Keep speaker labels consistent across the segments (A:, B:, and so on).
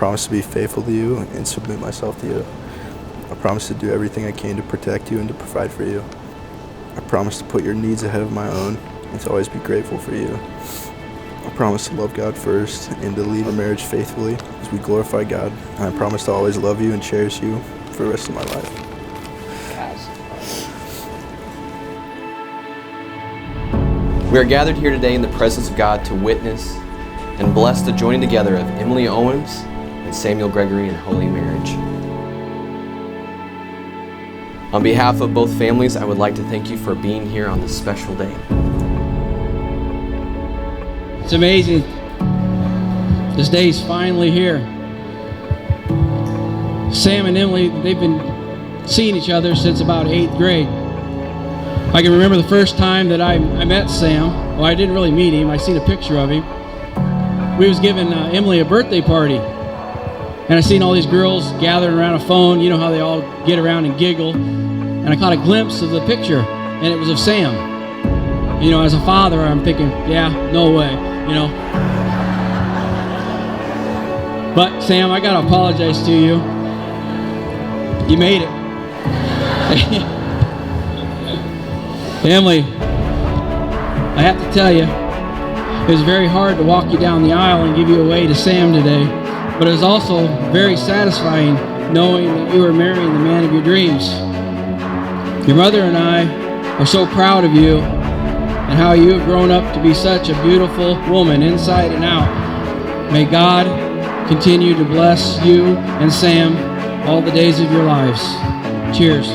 A: promise to be faithful to you and submit myself to you. I promise to do everything I can to protect you and to provide for you. I promise to put your needs ahead of my own and to always be grateful for you. I promise to love God first and to lead our marriage faithfully as we glorify God. And I promise to always love you and cherish you for the rest of my life.
B: We are gathered here today in the presence of God to witness and bless the joining together of Emily Owens and Samuel Gregory in holy marriage. On behalf of both families, I would like to thank you for being here on this special day.
C: It's amazing. This day's finally here. Sam and Emily, they've been seeing each other since about 8th grade. I can remember the first time that I met Sam. Well, I didn't really meet him. I seen a picture of him. We was giving Emily a birthday party. And I seen all these girls gathering around a phone. You know how they all get around and giggle. And I caught a glimpse of the picture, and it was of Sam. You know, as a father, I'm thinking, yeah, no way, you know. But Sam, I gotta apologize to you. You made it. Emily, I have to tell you, it was very hard to walk you down the aisle and give you away to Sam today, but it was also very satisfying knowing that you were marrying the man of your dreams. Your mother and I are so proud of you and how you have grown up to be such a beautiful woman inside and out. May God continue to bless you and Sam all the days of your lives. Cheers.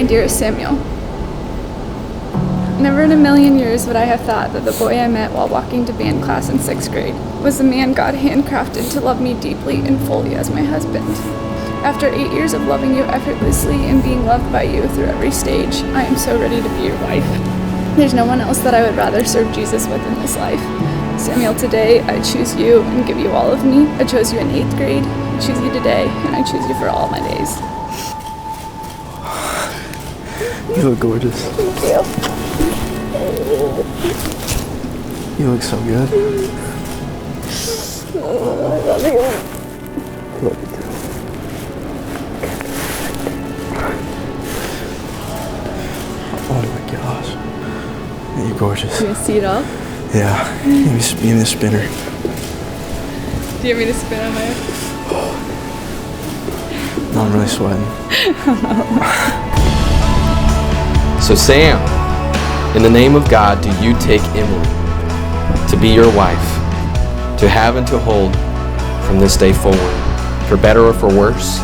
D: Dearest Samuel, never in a million years would I have thought that the boy I met while walking to band class in 6th grade was the man God handcrafted to love me deeply and fully as my husband. After 8 years of loving you effortlessly and being loved by you through every stage, I am so ready to be your wife. There's no one else that I would rather serve Jesus with in this life. Samuel, today I choose you and give you all of me. I chose you in 8th grade, I choose you today, and I choose you for all my days.
A: You look gorgeous.
D: Thank you.
A: You look so good.
D: I love you.
A: Love you too. Oh my gosh. You're gorgeous.
D: You want to see it all?
A: Yeah. Give me the spinner.
D: Do you want me to spin on my...
A: No, I'm really sweating.
B: So Sam, in the name of God, do you take Emily to be your wife, to have and to hold from this day forward, for better or for worse,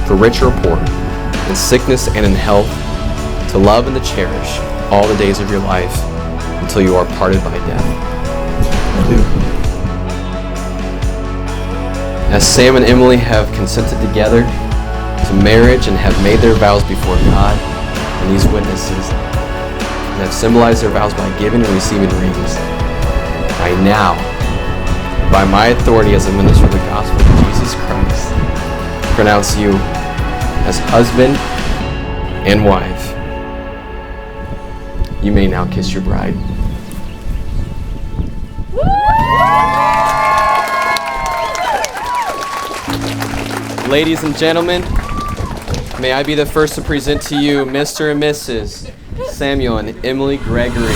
B: for richer or poor, in sickness and in health, to love and to cherish all the days of your life until you are parted by death?
A: I do.
B: As Sam and Emily have consented together to marriage and have made their vows before God, and these witnesses that have symbolized their vows by giving and receiving rings, I now, by my authority as a minister of the gospel of Jesus Christ, pronounce you as husband and wife. You may now kiss your bride. Ladies and gentlemen, may I be the first to present to you Mr. and Mrs. Samuel and Emily Gregory.